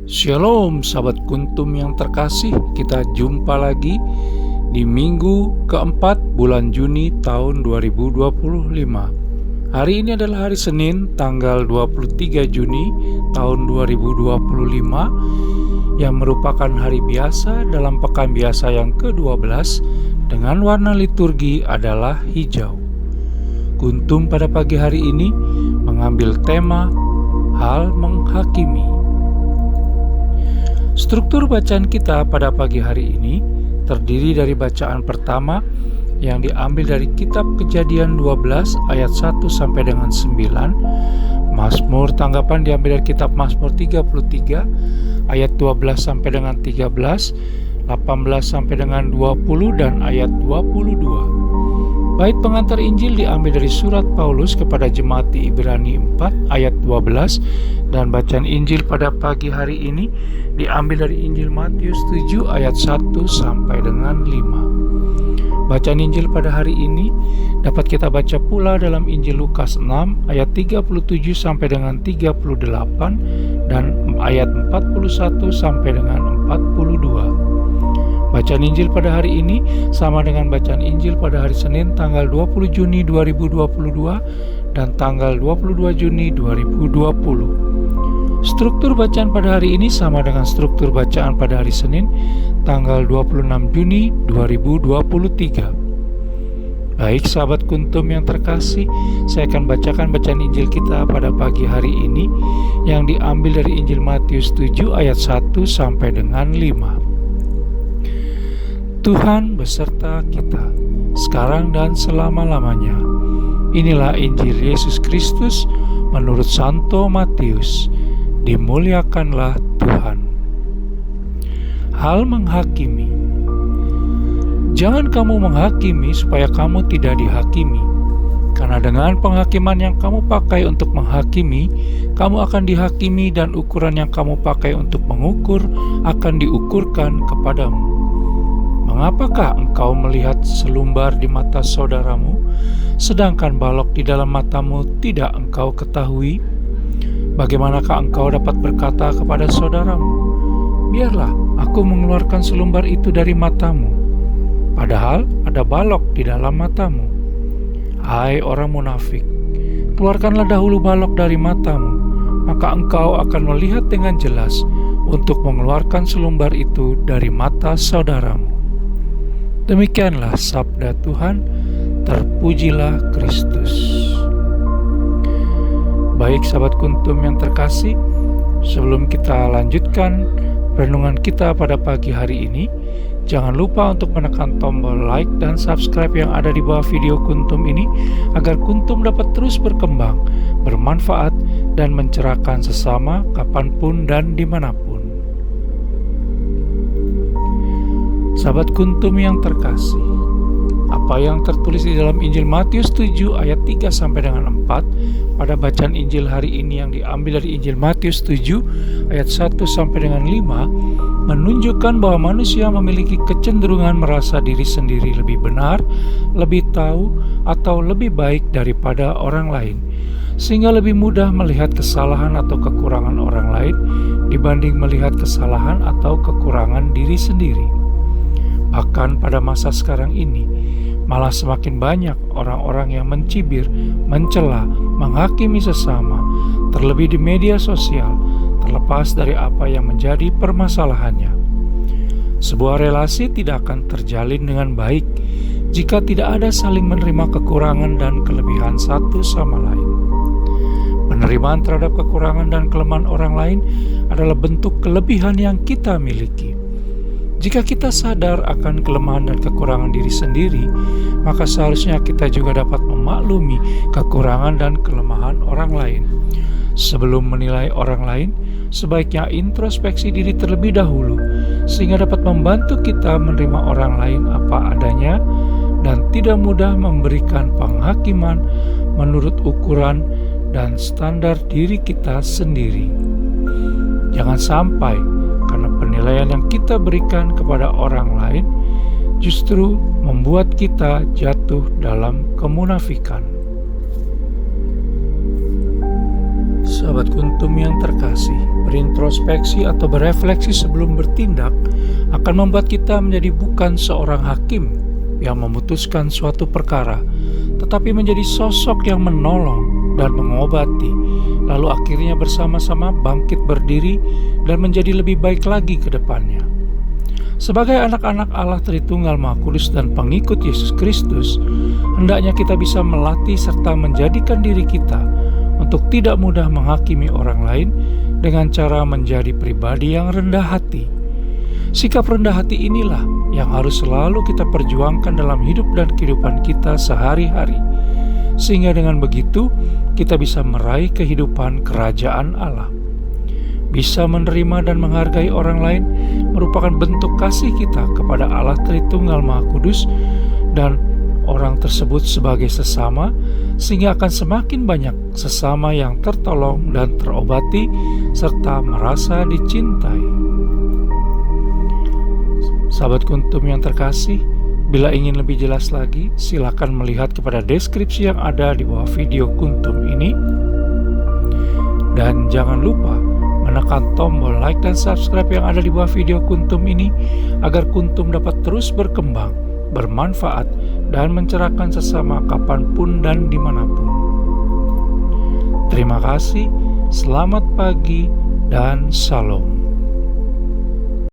Shalom sahabat kuntum yang terkasih, kita jumpa lagi di minggu keempat bulan Juni tahun 2025. Hari ini adalah hari Senin tanggal 23 Juni tahun 2025 yang merupakan hari biasa dalam pekan biasa yang ke-12 dengan warna liturgi adalah hijau. Kuntum pada pagi hari ini mengambil tema hal menghakimi. Struktur bacaan kita pada pagi hari ini terdiri dari bacaan pertama yang diambil dari kitab Kejadian 12 ayat 1 sampai dengan 9. Mazmur tanggapan diambil dari kitab Mazmur 33 ayat 12 sampai dengan 13, 18 sampai dengan 20 dan ayat 22. Bait pengantar Injil diambil dari surat Paulus kepada jemaat di Ibrani 4 ayat 12 dan bacaan Injil pada pagi hari ini diambil dari Injil Matius 7 ayat 1 sampai dengan 5. Bacaan Injil pada hari ini dapat kita baca pula dalam Injil Lukas 6 ayat 37 sampai dengan 38 dan ayat 41 sampai dengan 42. Bacaan Injil pada hari ini sama dengan bacaan Injil pada hari Senin tanggal 20 Juni 2022 dan tanggal 22 Juni 2020. Struktur bacaan pada hari ini sama dengan struktur bacaan pada hari Senin tanggal 26 Juni 2023. Baik sahabat kuntum yang terkasih, saya akan bacakan bacaan Injil kita pada pagi hari ini yang diambil dari Injil Matius 7 ayat 1 sampai dengan 5. Tuhan beserta kita, sekarang dan selama-lamanya. Inilah Injil Yesus Kristus menurut Santo Matius. Dimuliakanlah Tuhan. Hal menghakimi. Jangan kamu menghakimi supaya kamu tidak dihakimi. Karena dengan penghakiman yang kamu pakai untuk menghakimi, kamu akan dihakimi dan ukuran yang kamu pakai untuk mengukur akan diukurkan kepadamu. Mengapakah engkau melihat selumbar di mata saudaramu, sedangkan balok di dalam matamu tidak engkau ketahui? Bagaimanakah engkau dapat berkata kepada saudaramu, biarlah aku mengeluarkan selumbar itu dari matamu, padahal ada balok di dalam matamu? Hai orang munafik, keluarkanlah dahulu balok dari matamu, maka engkau akan melihat dengan jelas untuk mengeluarkan selumbar itu dari mata saudaramu. Demikianlah sabda Tuhan, terpujilah Kristus. Baik sahabat kuntum yang terkasih, sebelum kita lanjutkan renungan kita pada pagi hari ini, jangan lupa untuk menekan tombol like dan subscribe yang ada di bawah video kuntum ini agar kuntum dapat terus berkembang, bermanfaat, dan mencerahkan sesama kapanpun dan dimanapun. Sahabat kuntum yang terkasih, apa yang tertulis di dalam Injil Matius 7 ayat 3 sampai dengan 4 pada bacaan Injil hari ini yang diambil dari Injil Matius 7 ayat 1 sampai dengan 5 menunjukkan bahwa manusia memiliki kecenderungan merasa diri sendiri lebih benar, lebih tahu, atau lebih baik daripada orang lain, sehingga lebih mudah melihat kesalahan atau kekurangan orang lain dibanding melihat kesalahan atau kekurangan diri sendiri. Bahkan pada masa sekarang ini, malah semakin banyak orang-orang yang mencibir, mencela, menghakimi sesama, terlebih di media sosial, terlepas dari apa yang menjadi permasalahannya. Sebuah relasi tidak akan terjalin dengan baik jika tidak ada saling menerima kekurangan dan kelebihan satu sama lain. Penerimaan terhadap kekurangan dan kelemahan orang lain adalah bentuk kelebihan yang kita miliki. Jika kita sadar akan kelemahan dan kekurangan diri sendiri, maka seharusnya kita juga dapat memaklumi kekurangan dan kelemahan orang lain. Sebelum menilai orang lain, sebaiknya introspeksi diri terlebih dahulu, sehingga dapat membantu kita menerima orang lain apa adanya dan tidak mudah memberikan penghakiman menurut ukuran dan standar diri kita sendiri. Jangan sampai karena penilaian yang kita berikan kepada orang lain justru membuat kita jatuh dalam kemunafikan. Sahabat kuntum yang terkasih, Berintrospeksi atau berefleksi sebelum bertindak akan membuat kita menjadi bukan seorang hakim yang memutuskan suatu perkara, tetapi menjadi sosok yang menolong dan mengobati, lalu akhirnya bersama-sama bangkit berdiri dan menjadi lebih baik lagi ke depannya. Sebagai anak-anak Allah Tritunggal Maha Kudus dan pengikut Yesus Kristus, hendaknya kita bisa melatih serta menjadikan diri kita untuk tidak mudah menghakimi orang lain dengan cara menjadi pribadi yang rendah hati. Sikap rendah hati inilah yang harus selalu kita perjuangkan dalam hidup dan kehidupan kita sehari-hari, sehingga dengan begitu kita bisa meraih kehidupan kerajaan Allah. Bisa menerima dan menghargai orang lain merupakan bentuk kasih kita kepada Allah Tritunggal Maha Kudus dan orang tersebut sebagai sesama, sehingga akan semakin banyak sesama yang tertolong dan terobati serta merasa dicintai. Sahabat Kuntum yang terkasih, bila ingin lebih jelas lagi, silakan melihat kepada deskripsi yang ada di bawah video Kuntum ini. Dan jangan lupa menekan tombol like dan subscribe yang ada di bawah video Kuntum ini agar Kuntum dapat terus berkembang, bermanfaat, dan mencerahkan sesama kapanpun dan dimanapun. Terima kasih, selamat pagi, dan salam.